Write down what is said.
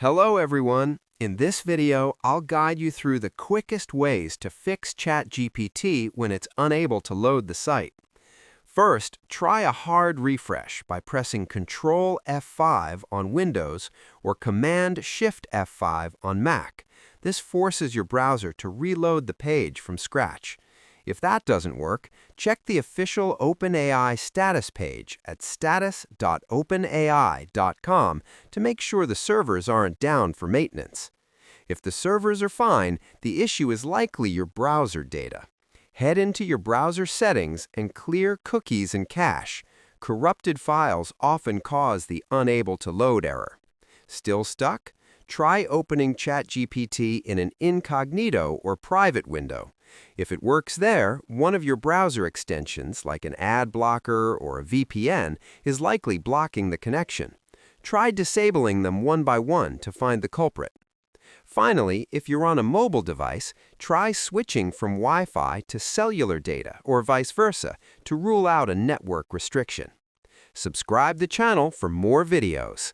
Hello everyone! In this video, I'll guide you through the quickest ways to fix ChatGPT when it's unable to load the site. First, try a hard refresh by pressing Ctrl F5 on Windows or Command Shift F5 on Mac. This forces your browser to reload the page from scratch. If that doesn't work, check the official OpenAI status page at status.openai.com to make sure the servers aren't down for maintenance. If the servers are fine, the issue is likely your browser data. Head into your browser settings and clear cookies and cache. Corrupted files often cause the unable to load error. Still stuck? Try opening ChatGPT in an incognito or private window. If it works there, one of your browser extensions, like an ad blocker or a VPN, is likely blocking the connection. Try disabling them one by one to find the culprit. Finally, if you're on a mobile device, try switching from Wi-Fi to cellular data or vice versa to rule out a network restriction. Subscribe to the channel for more videos.